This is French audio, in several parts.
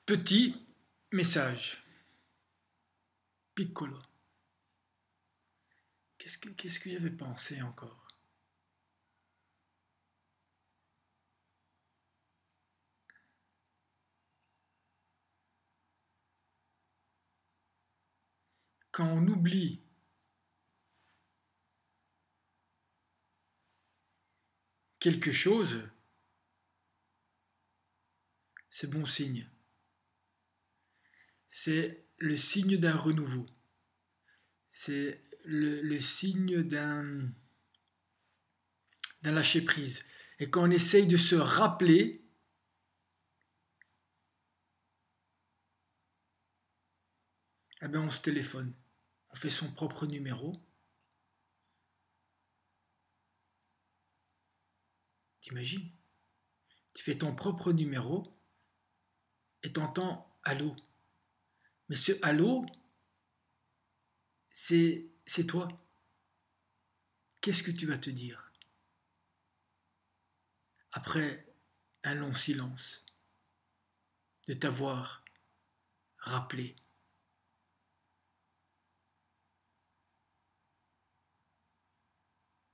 Petit message. Piccolo. Qu'est-ce que j'avais pensé encore? Quand on oublie quelque chose, c'est bon signe. C'est le signe d'un renouveau. C'est le signe d'un lâcher-prise. Et quand on essaye de se rappeler, eh ben on se téléphone. On fait son propre numéro. T'imagines? Tu fais ton propre numéro et t'entends allô. Mais ce allô, c'est toi. Qu'est-ce que tu vas te dire après un long silence de t'avoir rappelé,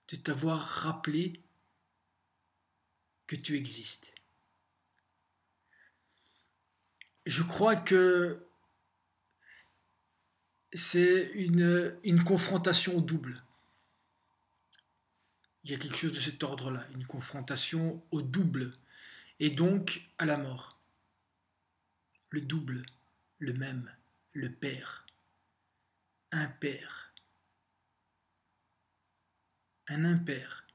de t'avoir rappelé que tu existes. Je crois que c'est une confrontation double. Il y a quelque chose de cet ordre-là, une confrontation au double, et donc à la mort. Le double, le même, le père, un père, un impair.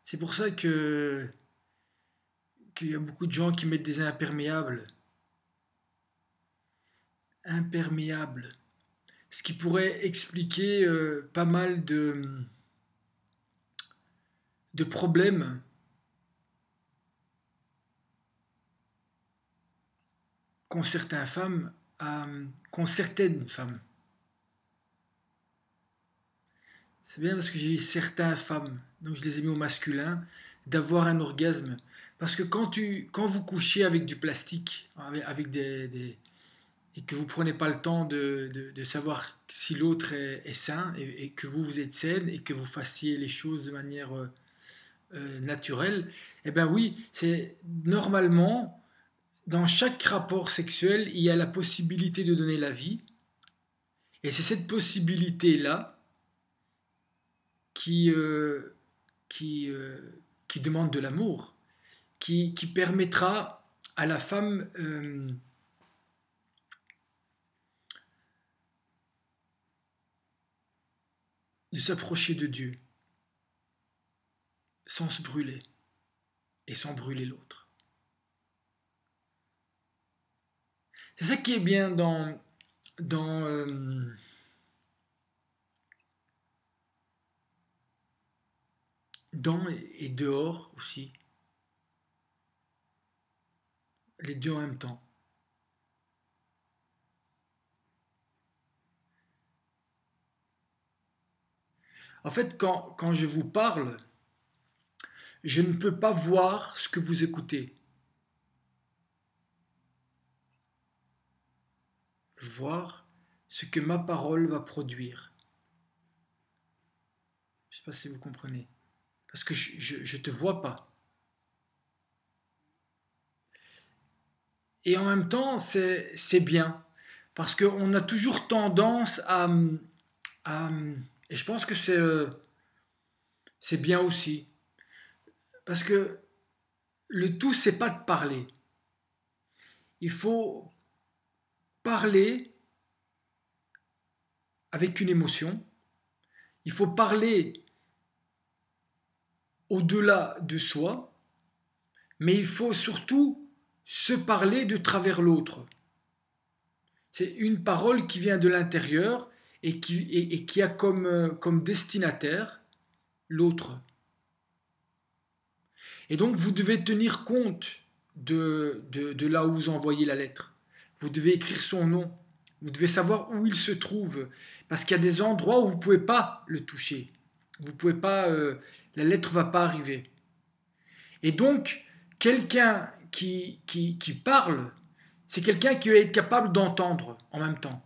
C'est pour ça qu'il y a beaucoup de gens qui mettent des imperméables. Imperméables. Ce qui pourrait expliquer pas mal de problèmes qu'ont certaines femmes. Qu'ont certaines femmes. C'est bien parce que j'ai dit certaines femmes, donc je les ai mis au masculin, d'avoir un orgasme. Parce que quand vous couchez avec du plastique, avec et que vous prenez pas le temps de savoir si l'autre est sain et que vous êtes saine et que vous fassiez les choses de manière naturelle, eh ben oui, c'est normalement dans chaque rapport sexuel, il y a la possibilité de donner la vie et c'est cette possibilité-là qui, euh, qui qui demande de l'amour, qui permettra à la femme de s'approcher de Dieu sans se brûler et sans brûler l'autre. C'est ça qui est bien dans dans et dehors aussi, les deux en même temps. En fait, quand je vous parle, je ne peux pas voir ce que vous écoutez. Voir ce que ma parole va produire. Je ne sais pas si vous comprenez. Parce que je ne te vois pas. Et en même temps, c'est bien. Parce qu'on a toujours tendance à et je pense que c'est bien aussi. Parce que le tout, c'est pas de parler. Il faut parler avec une émotion. Il faut parler au-delà de soi. Mais il faut surtout se parler de travers l'autre. C'est une parole qui vient de l'intérieur et qui a comme destinataire l'autre. Et donc vous devez tenir compte de là où vous envoyez la lettre. Vous devez écrire son nom. Vous devez savoir où il se trouve. Parce qu'il y a des endroits où vous ne pouvez pas le toucher. Vous pouvez pas, la lettre ne va pas arriver. Et donc, quelqu'un qui parle, c'est quelqu'un qui va être capable d'entendre en même temps.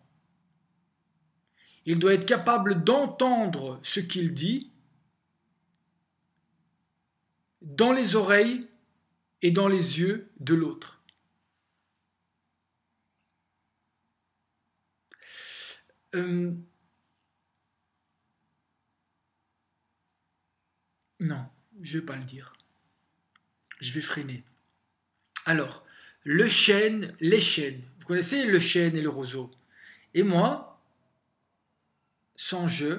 Il doit être capable d'entendre ce qu'il dit dans les oreilles et dans les yeux de l'autre. Non, je ne vais pas le dire. Je vais freiner. Alors, les chênes. Vous connaissez le chêne et le roseau. Et moi, sans je,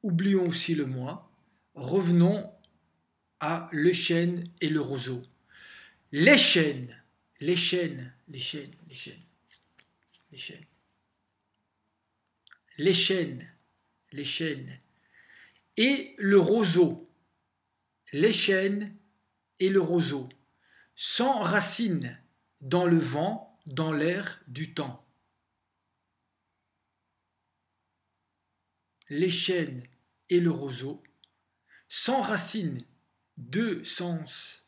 oublions aussi le moi, revenons à le chêne et le roseau. Les chênes. Et le roseau. Les chênes et le roseau. Sans racines dans le vent, dans l'air du temps. Les chênes et le roseau, sans racines, deux sens,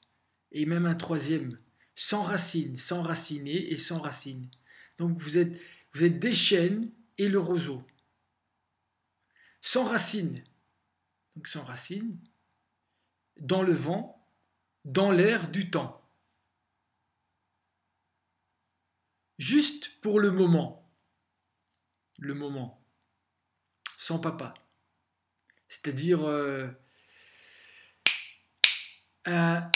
et même un troisième, sans racines, sans raciner et sans racines. Donc vous êtes des chênes et le roseau. Sans racines, donc sans racines, dans le vent, dans l'air du temps. Juste pour le moment, sans papa. C'est-à-dire un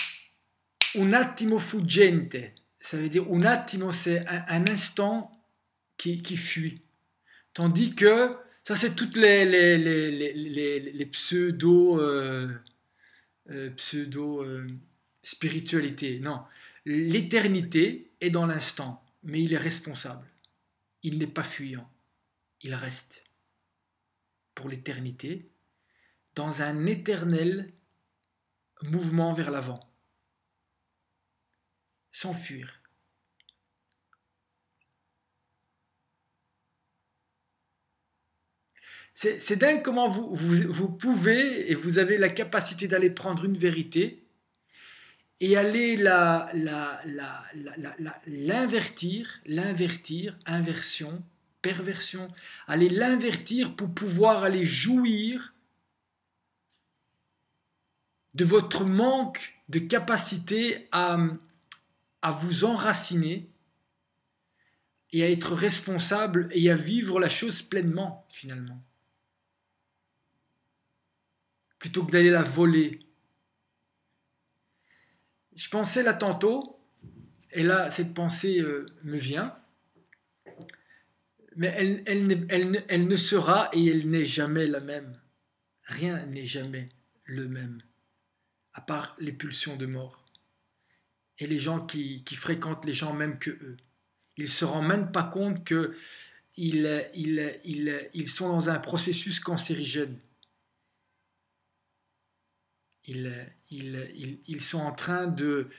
attimo fuggente, ça veut dire un attimo, c'est un instant qui fuit. Tandis que, ça c'est toutes les pseudo spiritualité. Non, l'éternité est dans l'instant, mais il est responsable. Il n'est pas fuyant. Il reste pour l'éternité dans un éternel mouvement vers l'avant, sans fuir. C'est dingue comment vous pouvez et vous avez la capacité d'aller prendre une vérité et aller l'invertir, inversion, perversion, aller l'invertir pour pouvoir aller jouir de votre manque de capacité à vous enraciner et à être responsable et à vivre la chose pleinement, finalement. Plutôt que d'aller la voler. Je pensais là tantôt, et là cette pensée me vient, mais elle ne sera et elle n'est jamais la même. Rien n'est jamais le même, à part les pulsions de mort. Et les gens qui fréquentent les gens même que eux. Ils ne se rendent même pas compte qu'ils sont dans un processus cancérigène. Ils sont en train de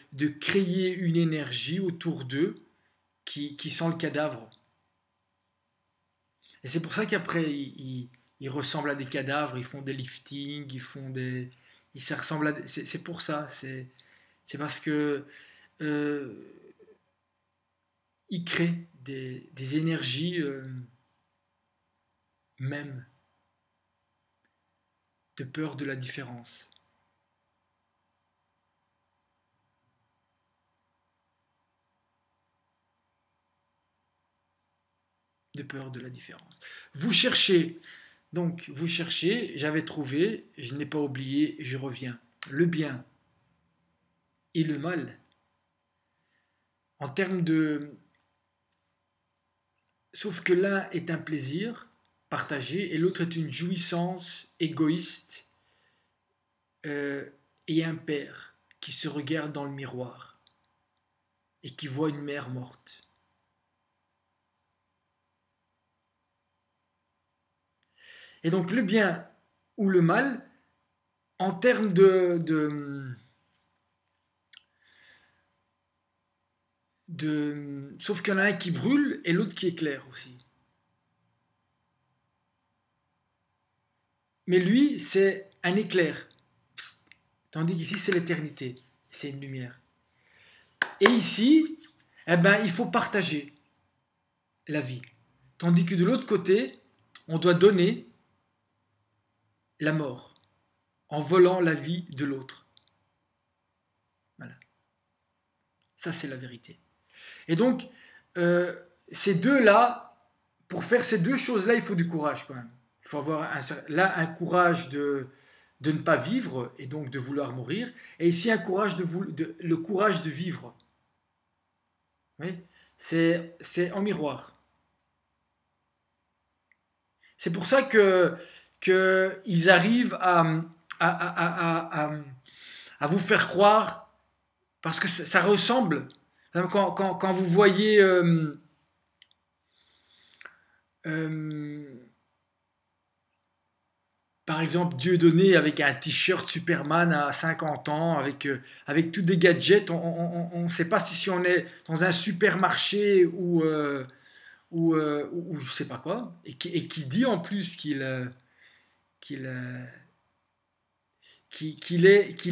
créer une énergie autour d'eux qui sent le cadavre. Et c'est pour ça qu'après, ils ressemblent à des cadavres, ils font des liftings, ça ressemble à... C'est pour ça, c'est parce que ils créent des énergies même de peur de la différence. De peur de la différence. Vous cherchez, j'avais trouvé, je n'ai pas oublié, je reviens. Le bien et le mal, en termes de... Sauf que l'un est un plaisir partagé et l'autre est une jouissance égoïste et un père qui se regarde dans le miroir et qui voit une mère morte. Et donc le bien ou le mal, en termes sauf qu'il y en a un qui brûle et l'autre qui éclaire aussi. Mais lui, c'est un éclair. Tandis qu'ici, c'est l'éternité. C'est une lumière. Et ici, eh ben, il faut partager la vie. Tandis que de l'autre côté, on doit donner la mort en volant la vie de l'autre. Voilà. Ça, c'est la vérité. Et donc, ces deux-là, pour faire ces deux choses-là, il faut du courage quand même. Il faut avoir un courage de ne pas vivre et donc de vouloir mourir, et ici un courage le courage de vivre. Oui, c'est en miroir. C'est pour ça que ils arrivent à vous faire croire, parce que ça ressemble. Quand vous voyez par exemple Dieudonné avec un t-shirt Superman à 50 ans, avec tous des gadgets, on ne sait pas si on est dans un supermarché ou je sais pas quoi, et qui dit en plus qu'il est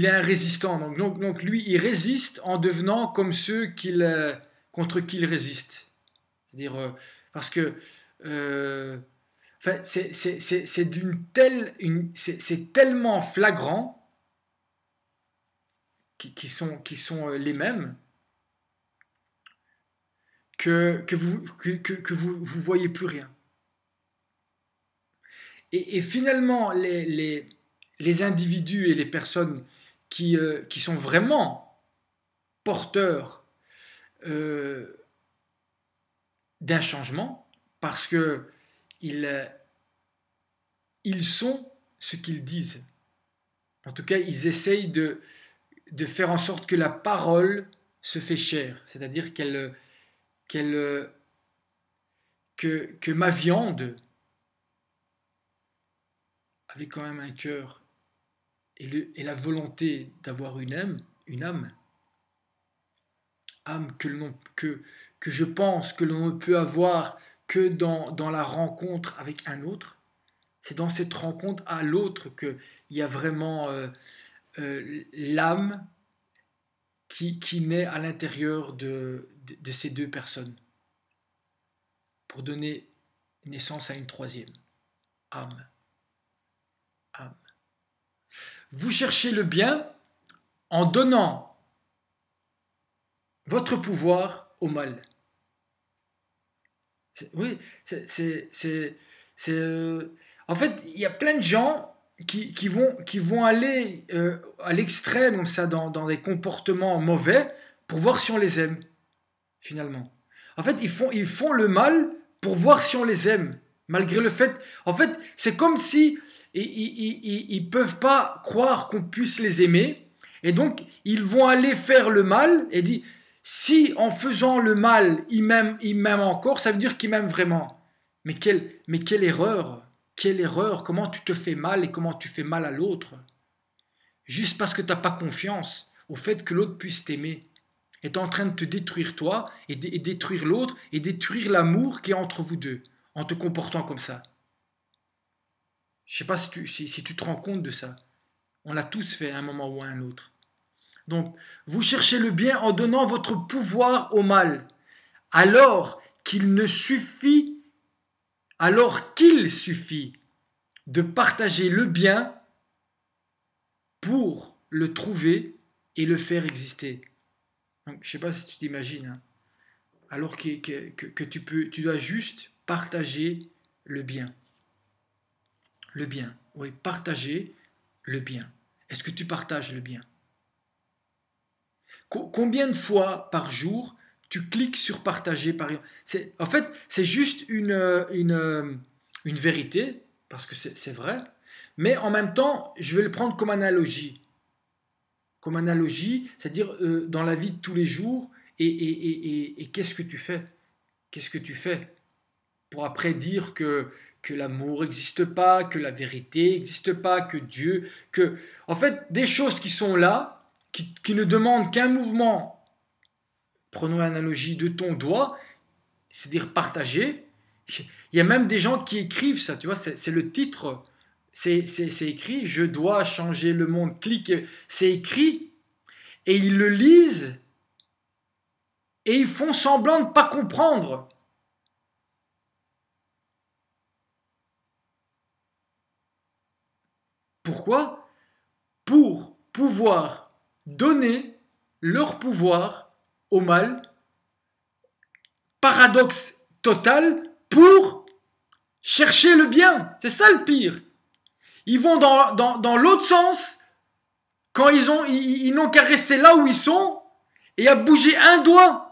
un résistant. Donc lui, il résiste en devenant comme ceux contre qui il résiste. C'est-à-dire, parce que enfin, c'est tellement flagrant qui sont les mêmes que vous voyez plus rien. Et finalement, les individus et les personnes qui sont vraiment porteurs d'un changement, parce que ils sont ce qu'ils disent. En tout cas, ils essayent de faire en sorte que la parole se fait chair, c'est-à-dire que ma viande avait quand même un cœur et la volonté d'avoir une âme que je pense que l'on ne peut avoir que dans la rencontre avec un autre. C'est dans cette rencontre à l'autre qu'il y a vraiment l'âme qui naît à l'intérieur de ces deux personnes pour donner naissance à une troisième âme. âme. Vous cherchez le bien en donnant votre pouvoir au mal. Oui, en fait, il y a plein de gens qui vont aller à l'extrême comme ça dans des comportements mauvais pour voir si on les aime, finalement. En fait, ils font le mal pour voir si on les aime, malgré le fait. En fait, c'est comme si ils peuvent pas croire qu'on puisse les aimer, et donc ils vont aller faire le mal et dire si en faisant le mal ils m'aiment encore, ça veut dire qu'ils m'aiment vraiment. Mais quelle erreur! Quelle erreur! Comment tu te fais mal et comment tu fais mal à l'autre? Juste parce que tu n'as pas confiance au fait que l'autre puisse t'aimer. Et tu es en train de te détruire toi et détruire l'autre et détruire l'amour qui est entre vous deux en te comportant comme ça. Je ne sais pas si tu te rends compte de ça. On l'a tous fait à un moment ou à un autre. Donc, vous cherchez le bien en donnant votre pouvoir au mal, alors qu'il suffit de partager le bien pour le trouver et le faire exister. Donc, je ne sais pas si tu t'imagines, hein, alors que tu dois juste partager le bien. Le bien, oui, partager le bien. Est-ce que tu partages le bien? Combien de fois par jour tu cliques sur partager par exemple? En fait, c'est juste une vérité, parce que c'est vrai, mais en même temps, je vais le prendre comme analogie. Comme analogie, c'est-à-dire dans la vie de tous les jours, et qu'est-ce que tu fais? Qu'est-ce que tu fais pour après dire que l'amour n'existe pas, que la vérité n'existe pas, que Dieu, en fait, des choses qui sont là, qui ne demandent qu'un mouvement, prenons l'analogie de ton doigt, c'est-à-dire partager. Il y a même des gens qui écrivent ça, tu vois, c'est le titre, c'est écrit, je dois changer le monde, clique, c'est écrit, et ils le lisent, et ils font semblant de ne pas comprendre. Pourquoi? Pour pouvoir donner leur pouvoir au mal, paradoxe total, pour chercher le bien. C'est ça le pire. Ils vont dans l'autre sens quand ils n'ont qu'à rester là où ils sont et à bouger un doigt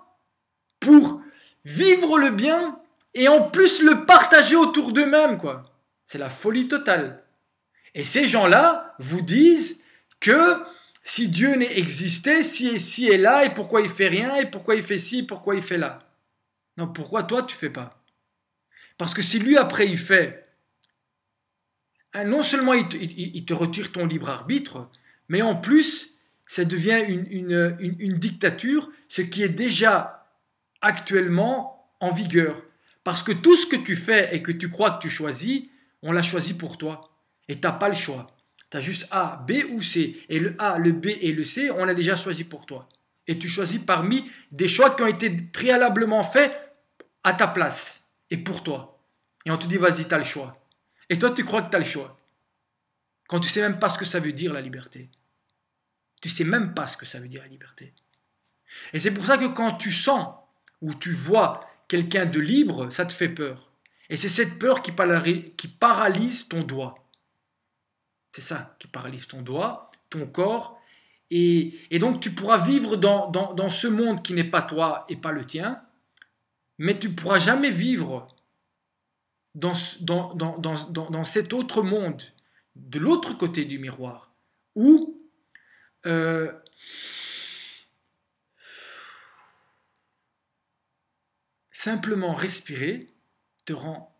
pour vivre le bien et en plus le partager autour d'eux-mêmes, quoi. C'est la folie totale. Et ces gens-là vous disent que si Dieu n'est existé, si est là, et pourquoi il fait rien, et pourquoi il fait ci, et pourquoi il fait là. Non, pourquoi toi tu fais pas? Parce que si lui après il fait, non seulement il te retire ton libre arbitre, mais en plus ça devient une dictature, ce qui est déjà actuellement en vigueur. Parce que tout ce que tu fais et que tu crois que tu choisis, on l'a choisi pour toi. Et tu n'as pas le choix. Tu as juste A, B ou C. Et le A, le B et le C, on l'a déjà choisi pour toi. Et tu choisis parmi des choix qui ont été préalablement faits à ta place et pour toi. Et on te dit, vas-y, tu as le choix. Et toi, tu crois que tu as le choix. Quand tu ne sais même pas ce que ça veut dire la liberté. Tu ne sais même pas ce que ça veut dire la liberté. Et c'est pour ça que quand tu sens ou tu vois quelqu'un de libre, ça te fait peur. Et c'est cette peur qui paralyse ton doigt. C'est ça qui paralyse ton doigt, ton corps. Et donc tu pourras vivre dans ce monde qui n'est pas toi et pas le tien, mais tu ne pourras jamais vivre dans cet autre monde, de l'autre côté du miroir, où simplement respirer te rend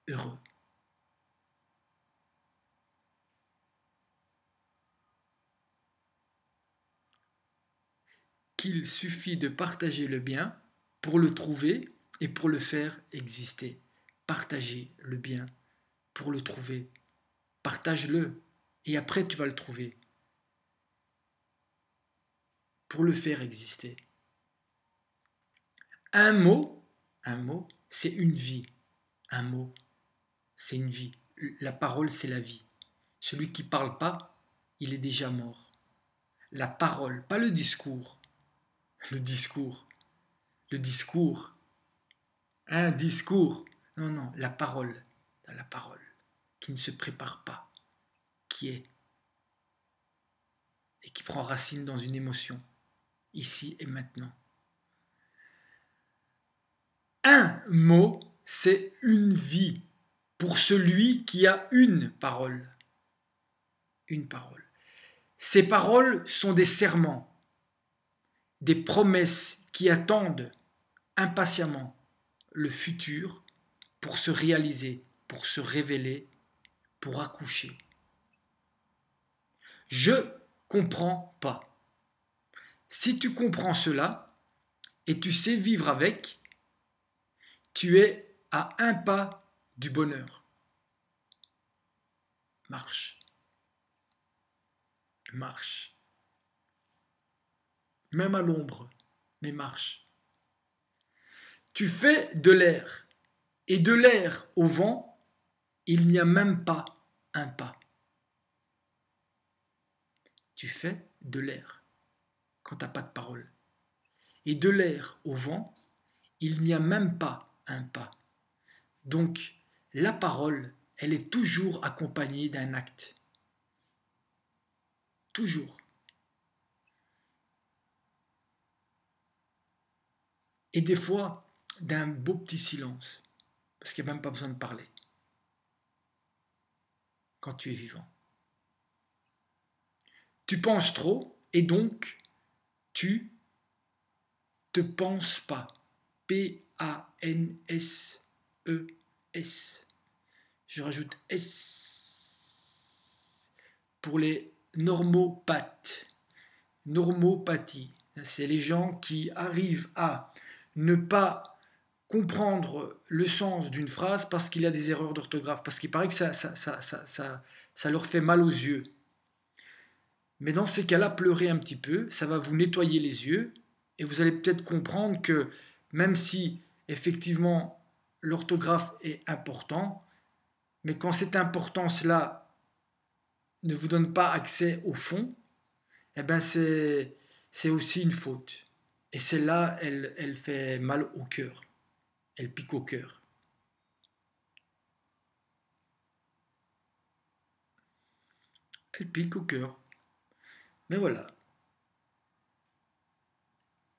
heureux. Qu'il suffit de partager le bien pour le trouver et pour le faire exister. Partager le bien pour le trouver. Partage-le et après tu vas le trouver. Pour le faire exister. Un mot, c'est une vie. Un mot, c'est une vie. La parole, c'est la vie. Celui qui ne parle pas, il est déjà mort. La parole, pas le discours. Le discours. Un discours. Non, la parole. La parole. Qui ne se prépare pas. Qui est. Et qui prend racine dans une émotion. Ici et maintenant. Un mot, c'est une vie. Pour celui qui a une parole. Une parole. Ces paroles sont des serments. Des promesses qui attendent impatiemment le futur pour se réaliser, pour se révéler, pour accoucher. Je comprends pas. Si tu comprends cela et tu sais vivre avec, tu es à un pas du bonheur. Marche. Marche. Même à l'ombre, mais marche. Tu fais de l'air, et de l'air au vent, il n'y a même pas un pas. Tu fais de l'air quand tu n'as pas de parole. Et de l'air au vent, il n'y a même pas un pas. Donc, la parole, elle est toujours accompagnée d'un acte. Toujours. Et des fois, d'un beau petit silence. Parce qu'il n'y a même pas besoin de parler. Quand tu es vivant. Tu penses trop et donc tu te penses pas. P-A-N-S-E-S. Je rajoute S pour les normopathes. Normopathie. C'est les gens qui arrivent à ne pas comprendre le sens d'une phrase parce qu'il y a des erreurs d'orthographe, parce qu'il paraît que ça leur fait mal aux yeux. Mais dans ces cas-là, pleurez un petit peu, ça va vous nettoyer les yeux Et vous allez peut-être comprendre que même si effectivement l'orthographe est important, mais quand cette importance-là ne vous donne pas accès au fond, eh ben c'est aussi une faute. Et celle-là, elle fait mal au cœur. Elle pique au cœur. Elle pique au cœur. Mais voilà,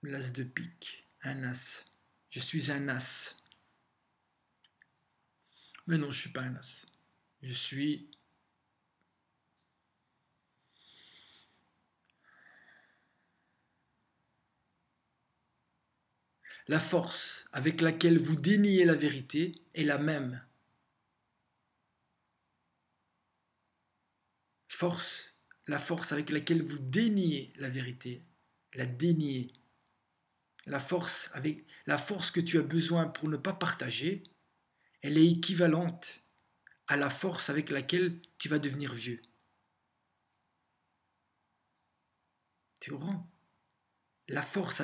l'as de pique, un as. Je suis un as. Mais non, je ne suis pas un as. Je suis la force avec laquelle vous déniez la vérité est la même. La force avec laquelle vous déniez la vérité, la déniez. La force que tu as besoin pour ne pas partager, elle est équivalente à la force avec laquelle tu vas devenir vieux. Tu comprends? La force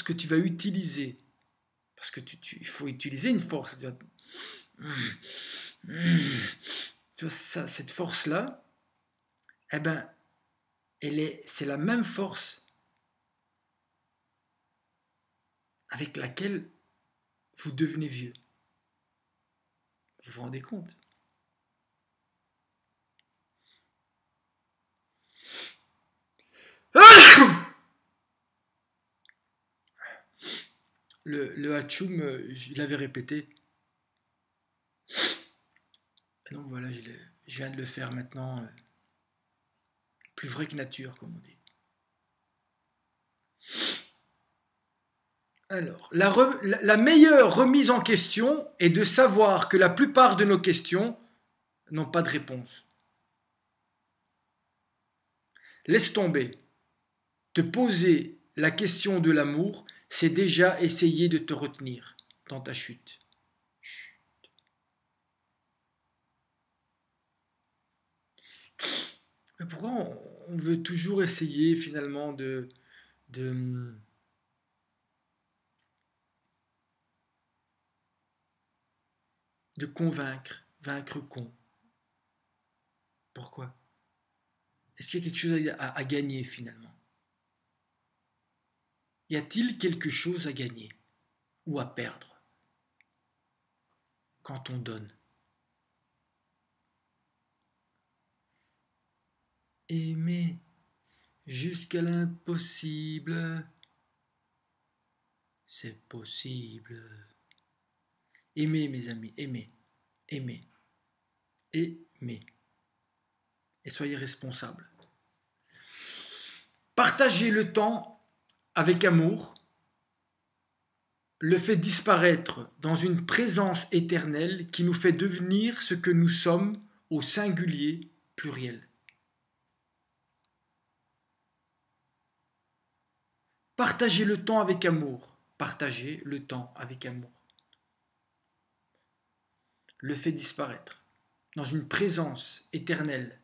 que tu vas utiliser, parce que il faut utiliser une force. Tu vois ça, cette force-là, eh ben, c'est la même force avec laquelle vous devenez vieux. Vous vous rendez compte? Le Hachoum, je l'avais répété. Donc voilà, je viens de le faire maintenant. Plus vrai que nature, comme on dit. Alors, la meilleure remise en question est de savoir que la plupart de nos questions n'ont pas de réponse. Laisse tomber. Te poser la question de l'amour, c'est déjà essayer de te retenir dans ta chute. Mais pourquoi on veut toujours essayer finalement de convaincre, vaincre con? Pourquoi? Est-ce qu'il y a quelque chose à gagner finalement? Y a-t-il quelque chose à gagner ou à perdre quand on donne? Aimer jusqu'à l'impossible, c'est possible. Aimez, mes amis, aimez, aimez, aimez. Et soyez responsables. Partagez le temps avec amour, le fait disparaître dans une présence éternelle qui nous fait devenir ce que nous sommes au singulier pluriel. Partagez le temps avec amour. Partagez le temps avec amour. Le fait disparaître dans une présence éternelle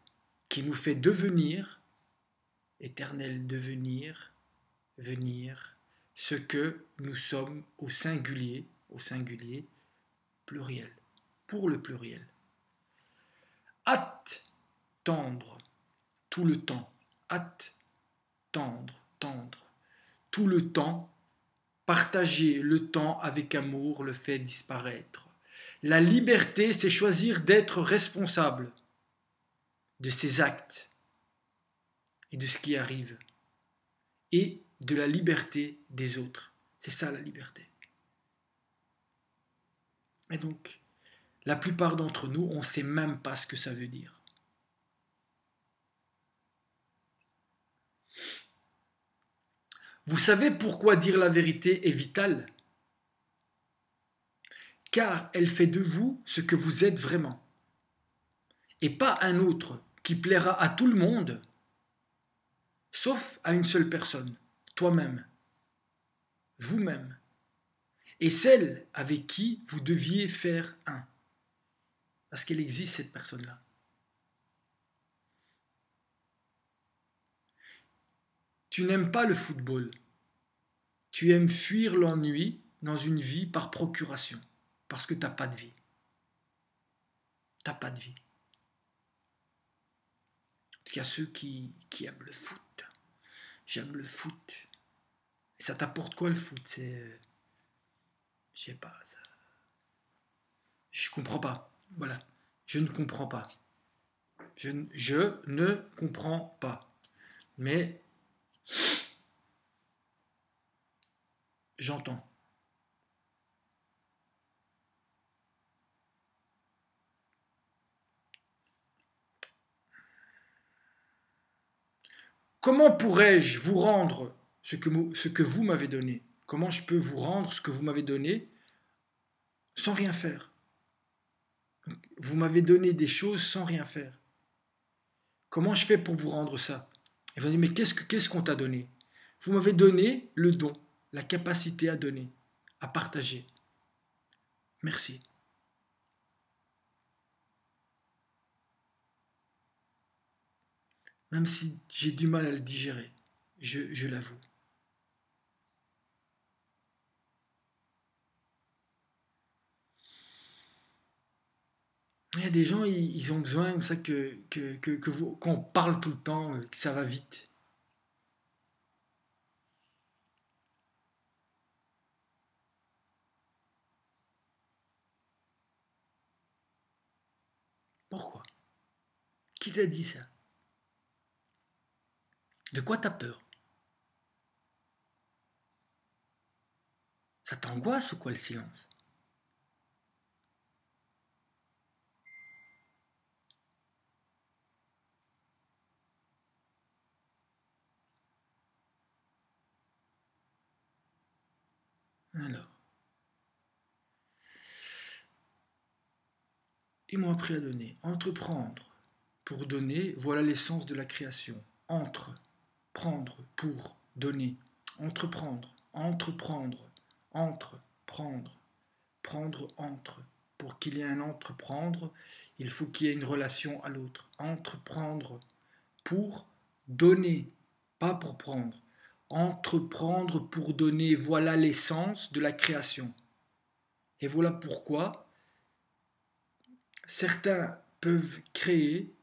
qui nous fait devenir, éternel devenir, venir, ce que nous sommes au singulier pluriel, pour le pluriel. Attendre tout le temps, attendre, tendre, tout le temps, partager le temps avec amour le fait disparaître. La liberté, c'est choisir d'être responsable de ses actes et de ce qui arrive, et de la liberté des autres. C'est ça la liberté. Et donc, la plupart d'entre nous, on ne sait même pas ce que ça veut dire. Vous savez pourquoi dire la vérité est vital? Car elle fait de vous ce que vous êtes vraiment. Et pas un autre qui plaira à tout le monde, sauf à une seule personne, toi-même, vous-même, et celle avec qui vous deviez faire un. Parce qu'elle existe, cette personne-là. Tu n'aimes pas le football. Tu aimes fuir l'ennui dans une vie par procuration. Parce que tu n'as pas de vie. Tu n'as pas de vie. En tout cas, ceux qui aiment le foot. J'aime le foot. Et ça t'apporte quoi le foot? C'est... Je sais pas. Ça... Je comprends pas. Voilà. Je ne comprends pas. Je ne comprends pas. Mais j'entends. Comment pourrais-je vous rendre ce que vous m'avez donné? Comment je peux vous rendre ce que vous m'avez donné sans rien faire? Vous m'avez donné des choses sans rien faire. Comment je fais pour vous rendre ça? Et vous dites, mais qu'est-ce qu'on t'a donné? Vous m'avez donné le don, la capacité à donner, à partager. Merci. Même si j'ai du mal à le digérer, je l'avoue. Il y a des gens, ils ont besoin comme ça qu'on parle tout le temps, que ça va vite. Pourquoi? Qui t'a dit ça? De quoi t'as peur? Ça t'angoisse ou quoi le silence? Alors, ils m'ont appris à donner. Entreprendre pour donner, voilà l'essence de la création. Prendre pour donner. Entreprendre, entreprendre, entreprendre, prendre entre. Pour qu'il y ait un entreprendre, il faut qu'il y ait une relation à l'autre. Entreprendre pour donner, pas pour prendre. Entreprendre pour donner, voilà l'essence de la création. Et voilà pourquoi certains peuvent créer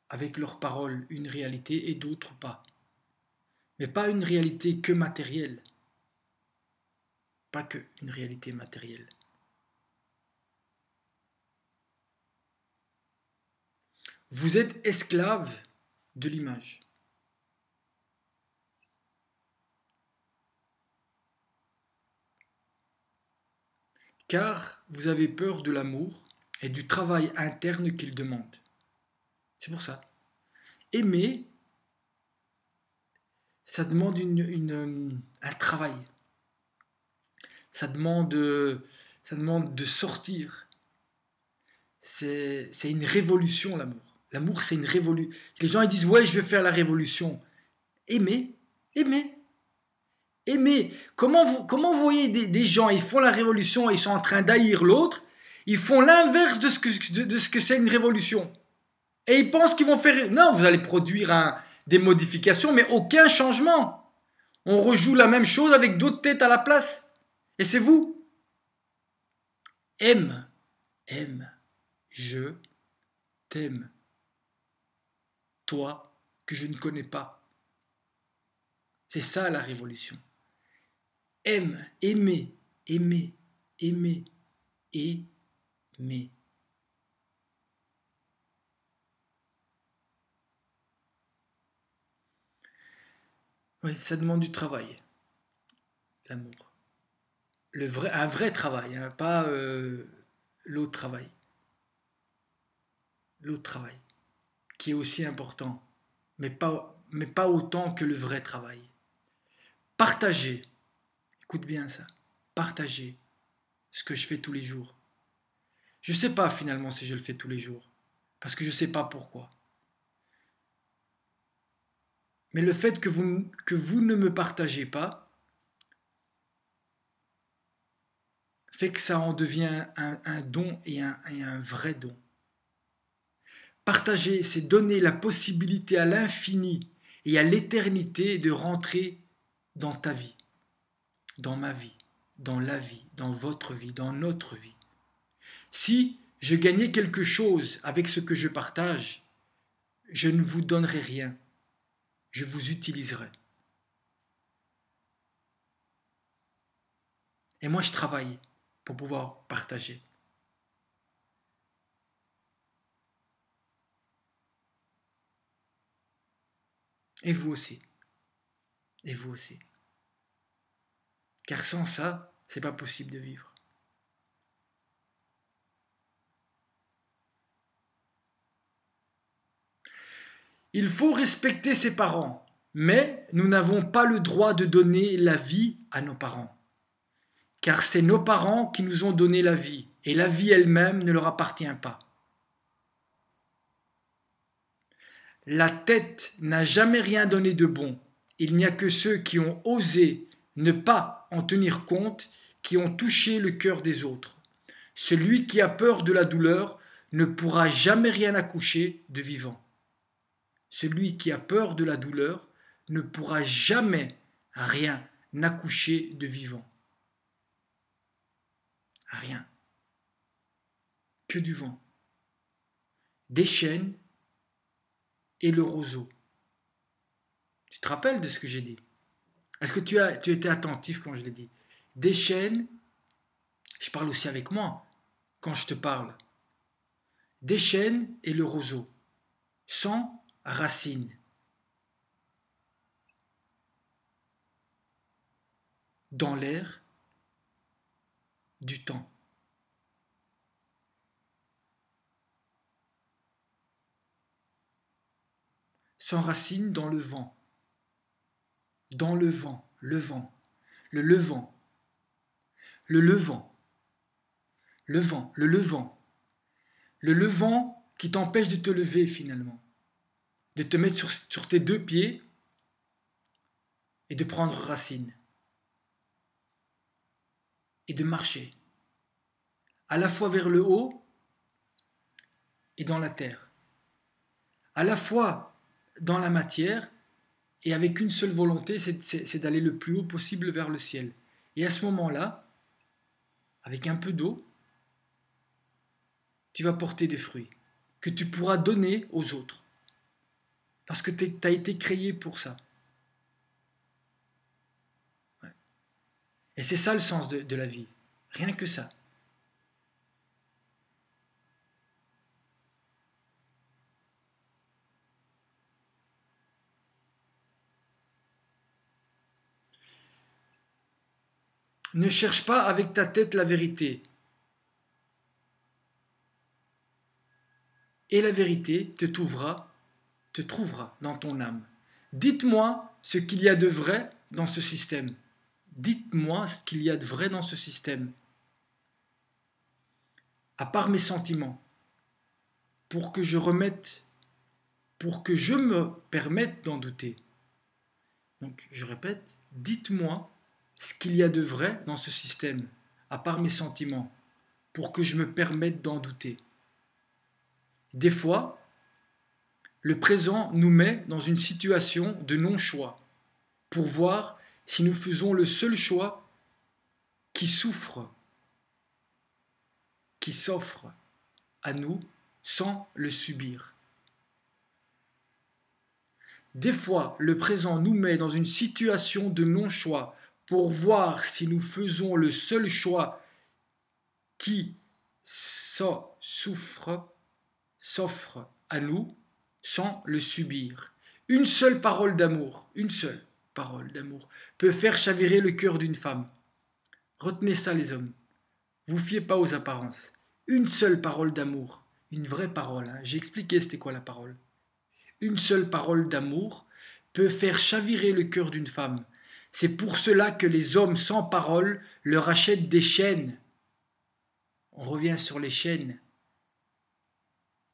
avec leurs paroles une réalité et d'autres pas. Mais pas une réalité que matérielle. Pas que une réalité matérielle. Vous êtes esclave de l'image. Car vous avez peur de l'amour et du travail interne qu'il demande. C'est pour ça. Aimer, ça demande un travail. Ça demande de sortir. C'est une révolution, l'amour. L'amour, c'est une révolution. Les gens ils disent, ouais, je vais faire la révolution. Aimer, aimer, aimer. Comment vous voyez des gens, ils font la révolution et ils sont en train d'haïr l'autre, ils font l'inverse de ce que c'est une révolution. Et ils pensent qu'ils vont faire... Non, vous allez produire des modifications, mais aucun changement. On rejoue la même chose avec d'autres têtes à la place. Et c'est vous. Aime, je t'aime. Toi que je ne connais pas. C'est ça la révolution. Aimer, aimer, aimer, aimer. Oui, ça demande du travail, l'amour. Un vrai travail, hein, pas l'autre travail. L'autre travail, qui est aussi important, mais pas autant que le vrai travail. Partager, écoute bien ça, partager ce que je fais tous les jours. Je ne sais pas finalement si je le fais tous les jours, parce que je ne sais pas pourquoi. Mais le fait que vous ne me partagez pas fait que ça en devient un don et un vrai don. Partager, c'est donner la possibilité à l'infini et à l'éternité de rentrer dans ta vie, dans ma vie, dans la vie, dans votre vie, dans notre vie. Si je gagnais quelque chose avec ce que je partage, je ne vous donnerai rien, je vous utiliserai. Et moi, je travaille pour pouvoir partager. Et vous aussi. Et vous aussi. Car sans ça, c'est pas possible de vivre. Il faut respecter ses parents, mais nous n'avons pas le droit de donner la vie à nos parents. Car c'est nos parents qui nous ont donné la vie, et la vie elle-même ne leur appartient pas. La tête n'a jamais rien donné de bon. Il n'y a que ceux qui ont osé ne pas en tenir compte qui ont touché le cœur des autres. Celui qui a peur de la douleur ne pourra jamais rien accoucher de vivant. Celui qui a peur de la douleur ne pourra jamais rien accoucher de vivant. Rien. Que du vent. Des chênes et le roseau. Tu te rappelles de ce que j'ai dit? Est-ce que tu étais attentif quand je l'ai dit? Des chênes, je parle aussi avec moi quand je te parle. Des chênes et le roseau, sans racines. Dans l'air du temps. Sans racines dans le vent. Dans le vent, le vent, le levant, le levant, le vent, le levant, le levant qui t'empêche de te lever finalement, de te mettre sur tes deux pieds et de prendre racine et de marcher à la fois vers le haut et dans la terre, à la fois dans la matière et avec une seule volonté, c'est d'aller le plus haut possible vers le ciel. Et à ce moment-là, avec un peu d'eau, tu vas porter des fruits que tu pourras donner aux autres. Parce que tu as été créé pour ça. Ouais. Et c'est ça le sens de la vie. Rien que ça. Ne cherche pas avec ta tête la vérité. Et la vérité te trouvera dans ton âme. Dites-moi ce qu'il y a de vrai dans ce système. Dites-moi ce qu'il y a de vrai dans ce système. À part mes sentiments, pour que je me permette d'en douter. Donc, je répète, dites-moi ce qu'il y a de vrai dans ce système, à part mes sentiments, pour que je me permette d'en douter. Des fois, le présent nous met dans une situation de non-choix, pour voir si nous faisons le seul choix qui s'offre à nous sans le subir. Des fois, le présent nous met dans une situation de non-choix pour voir si nous faisons le seul choix qui s'offre à nous sans le subir. Une seule parole d'amour peut faire chavirer le cœur d'une femme. Retenez ça les hommes, vous fiez pas aux apparences. Une seule parole d'amour, une vraie parole, hein. J'ai expliqué c'était quoi la parole. Une seule parole d'amour peut faire chavirer le cœur d'une femme. C'est pour cela que les hommes sans parole leur achètent des chaînes. On revient sur les chaînes.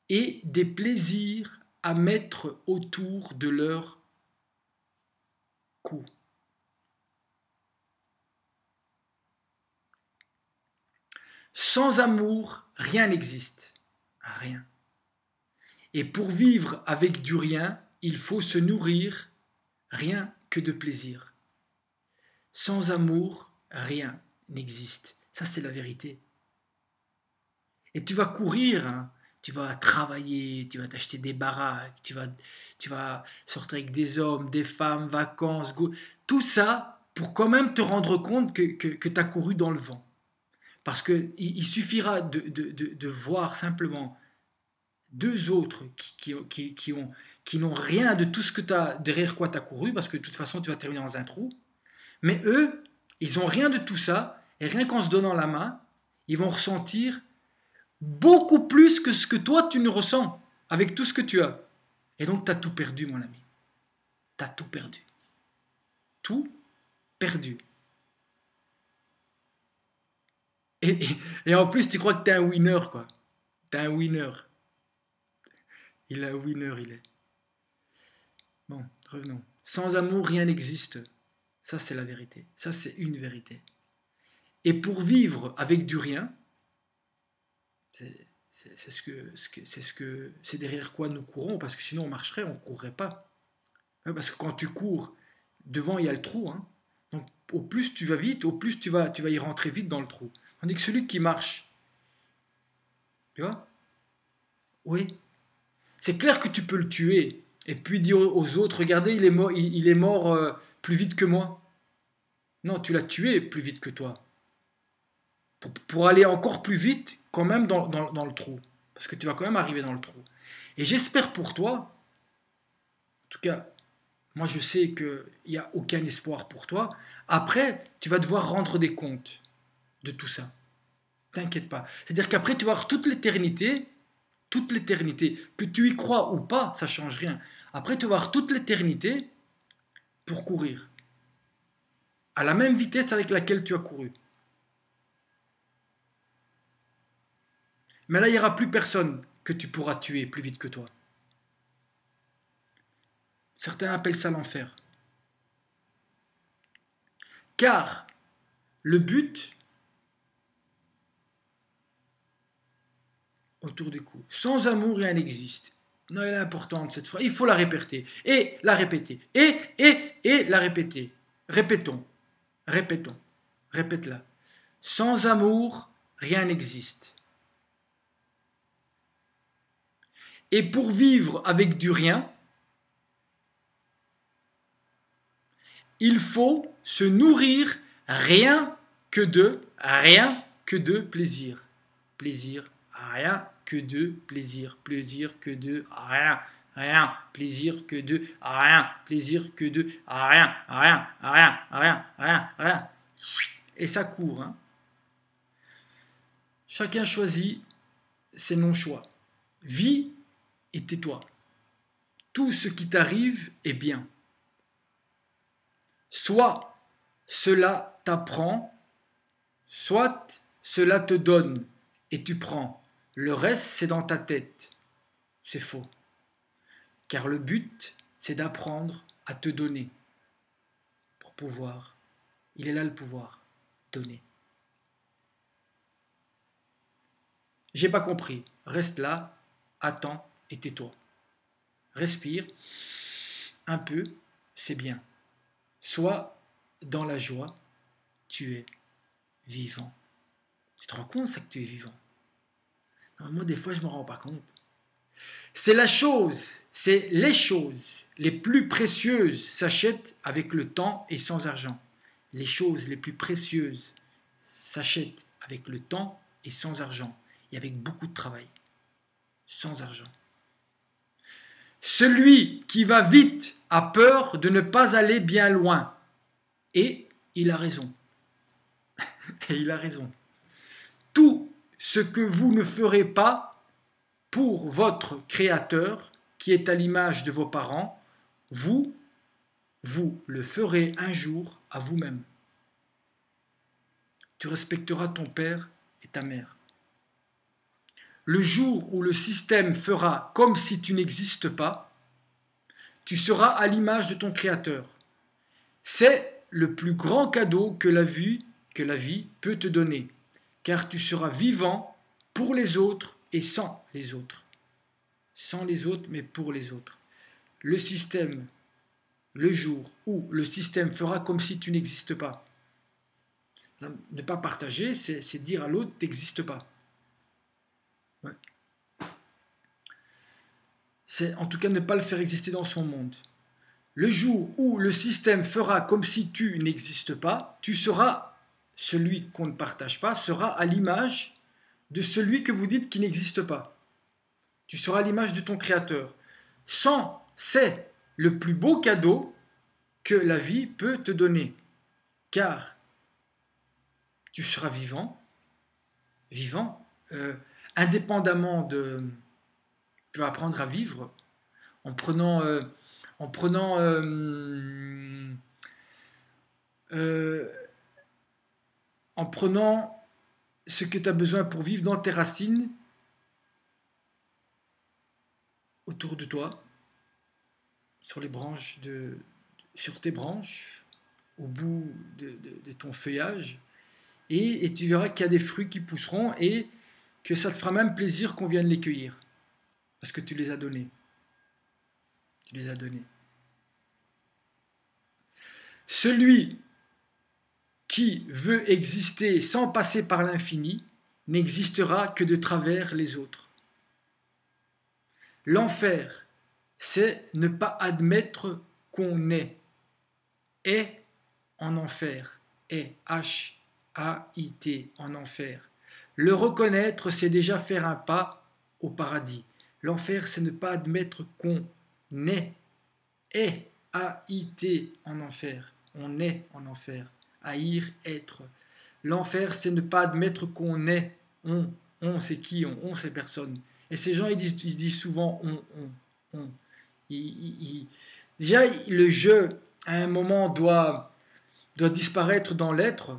Et des plaisirs à mettre autour de leur cou. Sans amour, rien n'existe. Rien. Et pour vivre avec du rien, il faut se nourrir rien que de plaisir. Sans amour, rien n'existe. Ça, c'est la vérité. Et tu vas courir, hein. Tu vas travailler, tu vas t'acheter des baraques, tu vas sortir avec des hommes, des femmes, vacances, tout ça pour quand même te rendre compte que tu as couru dans le vent. Parce qu'il suffira de voir simplement deux autres qui n'ont rien de tout ce que derrière quoi tu as couru, parce que de toute façon tu vas terminer dans un trou, mais eux, ils n'ont rien de tout ça, et rien qu'en se donnant la main, ils vont ressentir beaucoup plus que ce que toi tu ne ressens, avec tout ce que tu as. Et donc tu as tout perdu, mon ami. Tu as tout perdu. Tout perdu. Et en plus, tu crois que tu es un winner, quoi. Tu es un winner. Il est un winner, il est. Bon, revenons. Sans amour, rien n'existe. Ça, c'est la vérité. Ça, c'est une vérité. Et pour vivre avec du rien, c'est derrière quoi nous courons, parce que sinon on marcherait, on ne courrait pas. Parce que quand tu cours, devant il y a le trou, hein. Donc au plus tu vas vite, au plus tu vas y rentrer vite dans le trou. Tandis que celui qui marche, tu vois, oui, c'est clair que tu peux le tuer et puis dire aux autres, regardez, il est mort plus vite que moi. Non, tu l'as tué plus vite que toi. Pour aller encore plus vite quand même dans le trou. Parce que tu vas quand même arriver dans le trou. Et j'espère pour toi, en tout cas, moi je sais qu'il n'y a aucun espoir pour toi. Après, tu vas devoir rendre des comptes de tout ça. T'inquiète pas. C'est-à-dire qu'après, tu vas avoir toute l'éternité, que tu y crois ou pas, ça change rien. Après, tu vas avoir toute l'éternité pour courir. À la même vitesse avec laquelle tu as couru. Mais là, il n'y aura plus personne que tu pourras tuer plus vite que toi. Certains appellent ça l'enfer. Car le but, autour du cou, sans amour, rien n'existe. Non, elle est importante cette phrase. Il faut la répéter. Et la répéter. Et la répéter. Répétons. Répétons. Répète-la. Sans amour, rien n'existe. Et pour vivre avec du rien, il faut se nourrir rien que de plaisir. Plaisir, rien que de plaisir. Plaisir que de rien. Rien, plaisir que de rien. Plaisir que de rien. Rien, rien, rien, rien, rien. Et ça court, hein. Chacun choisit ses non-choix. Vis et tais-toi. Tout ce qui t'arrive est bien. Soit cela t'apprend, soit cela te donne et tu prends. Le reste, c'est dans ta tête. C'est faux. Car le but, c'est d'apprendre à te donner. Pour pouvoir. Il est là le pouvoir. Donner. J'ai pas compris. Reste là, attends et tais-toi. Respire. Un peu, c'est bien. Sois dans la joie, tu es vivant. Tu te rends compte, ça, que tu es vivant? Non, moi, des fois, je ne me rends pas compte. C'est les choses les plus précieuses s'achètent avec le temps et sans argent. Les choses les plus précieuses s'achètent avec le temps et sans argent. Et avec beaucoup de travail. Sans argent. Celui qui va vite a peur de ne pas aller bien loin. Et il a raison. Et il a raison. Tout ce que vous ne ferez pas pour votre Créateur, qui est à l'image de vos parents, vous le ferez un jour à vous-même. Tu respecteras ton père et ta mère. Le jour où le système fera comme si tu n'existes pas, tu seras à l'image de ton Créateur. C'est le plus grand cadeau que la vie peut te donner, car tu seras vivant pour les autres et sans les autres. Sans les autres, mais pour les autres. Le système le jour où le système fera comme si tu n'existes pas. Ne pas partager, c'est dire à l'autre, tu n'existes pas. Ouais. C'est en tout cas ne pas le faire exister dans son monde. Le jour où le système fera comme si tu n'existes pas, tu seras, celui qu'on ne partage pas, sera à l'image de celui que vous dites qui n'existe pas. Tu seras à l'image de ton créateur. C'est le plus beau cadeau que la vie peut te donner. Car tu seras vivant, indépendamment de... Tu vas apprendre à vivre en prenant... en prenant en prenant ce que tu as besoin pour vivre dans tes racines autour de toi, sur les branches sur tes branches, au bout de ton feuillage, et tu verras qu'il y a des fruits qui pousseront et que ça te fera même plaisir qu'on vienne les cueillir, parce que tu les as donnés. Tu les as donnés. Celui qui veut exister sans passer par l'infini n'existera que de travers les autres. L'enfer, c'est ne pas admettre qu'on est en enfer, H-A-I-T, en enfer. Le reconnaître, c'est déjà faire un pas au paradis. L'enfer, c'est ne pas admettre qu'on est, A-I-T, en enfer. On est en enfer. Haïr, être. L'enfer, c'est ne pas admettre qu'on est. On, c'est qui? On, c'est personne. Et ces gens, ils disent souvent on. Déjà, le je, à un moment, doit disparaître dans l'être.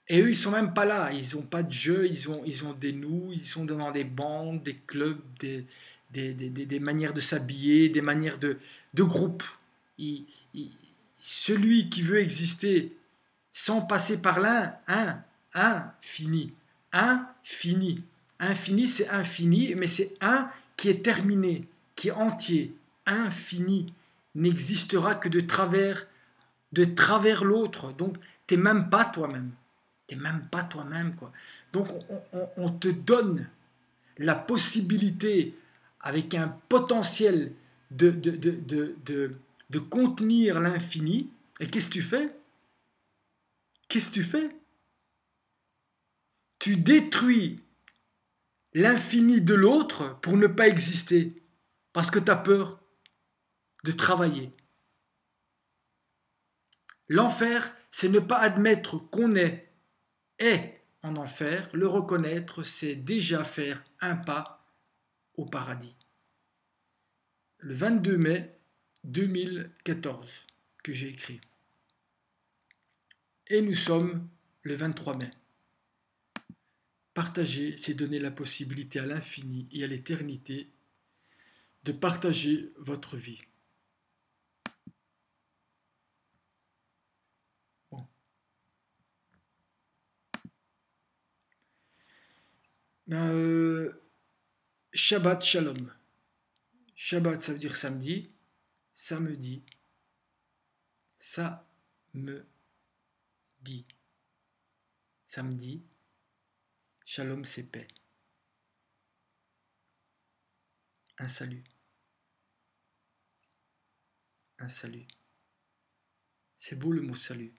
Et eux, ils sont même pas là. Ils n'ont pas de jeu. Ils ont des nous. Ils sont dans des bandes, des clubs, des manières de s'habiller, des manières de groupe. Celui qui veut exister sans passer par l'un, infini. Infini. Infini, c'est infini, mais c'est un qui est terminé, qui est entier. Infini n'existera que de travers l'autre. Donc, t'es même pas toi-même. T'es même pas toi-même, quoi. Donc, on te donne la possibilité, avec un potentiel de contenir l'infini. Et qu'est-ce que tu fais? Qu'est-ce que tu fais? Tu détruis l'infini de l'autre pour ne pas exister. Parce que tu as peur de travailler. L'enfer, c'est ne pas admettre qu'on est en enfer. Le reconnaître, c'est déjà faire un pas au paradis. Le 22 mai 2014 que j'ai écrit. Et nous sommes le 23 mai. Partager, c'est donner la possibilité à l'infini et à l'éternité de partager votre vie. Bon. Shabbat Shalom. Shabbat, ça veut dire samedi. Samedi. Ça me dit. Samedi. Shalom, c'est paix. Un salut. Un salut. C'est beau le mot salut.